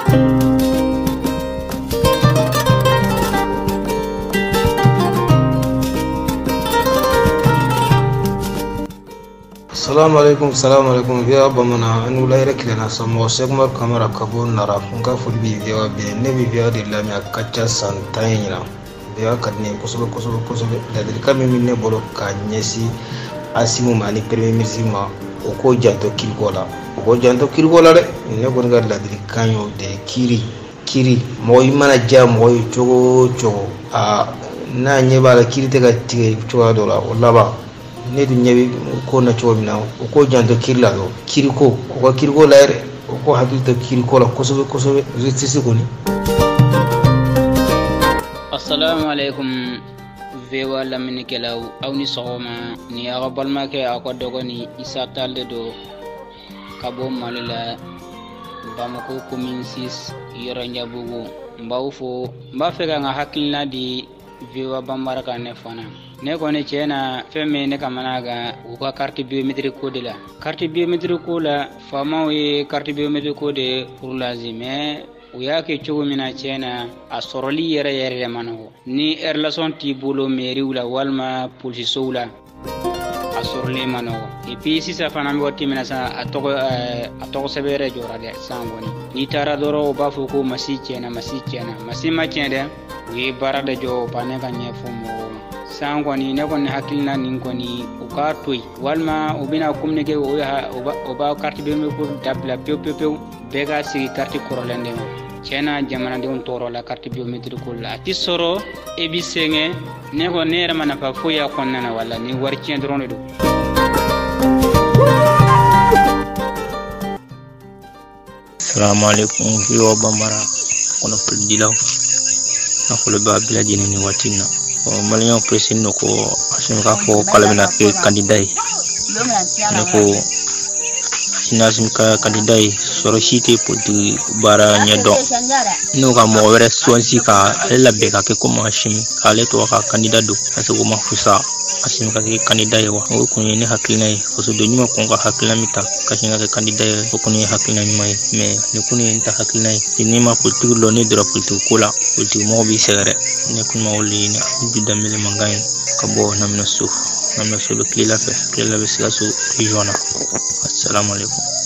السلام عليكم يا بمنا أنو لا يرك لنا سمو سيكمر كاميرا كابون نرا نكا فول فيديو بنبي فيديو دي مي أكتر سانتاينينا بيا كدني كسب لذلك كم من نبولو كنيسي أسيمو ماني بريمير سيما وكو جانتو كيلغولا ده نقول نقول لذلك كانيو ده kiri moy mana jam moy chogo na nyebala kiri te ga tige choga dola wala ba ne du nyebi ko na chobi na ko janto kirla do kiri ko la ere ko hadu to kiri ko la kosobe justice ko ni. Assalamu alaikum vewa lamini kelaw awni sogoma ni agabal make akodogo ni Isa Talde do kabo malila Bamako commune 6 Yoronya Bugu mbawfo mbafega nga hakilna di viwa bambaraka ne fana ne kone chena femme ne kamanaga uka carte biométrique code la carte biométrique code la fama we carte biométrique code pour lazime uya ke chogo mina chena asoroli yere mano ni relation ti bolo mairie wala walma police soula asorli mano et puis si ça fana mboti mina sa atoko sebere jora de sangoni ni tara doro ba fuko masi ma chende wi barada jo panega nyefumo sangoni ne kon hakilna nin koni uka toy walma ubina communiquer o ba carte be me pour dabla peu bega si carte korolende chena jamana de on toro la carte biométrique la tisoro e bisenge ne ko nere mana fa foya konnana wala ni war cendron do. Assalamu alaikum viwa bambara kono pul dilaw na ko le babila dini ni watina o malion presin no ko asim ka fo kalabina ke candidat ne ko sinasim ka candidat sorosite poti bara nyedo no ka mo were sonsi ka la be ka ke ko machim ka le to ka candidat do aso ko mafusa asim ka ke candidat wa o ko ni hakilnai ko so do nyuma ko ka hakilnamita ka singa ke candidat ko ni hakilnai mai me ne ko ni ta hakilnai ni ma politique lo ni dra politique ko la politique mo bi sere ne ko ma woli ni du damel mangay ka bo namna su le kila be sigaso rijona. Assalamu alaikum.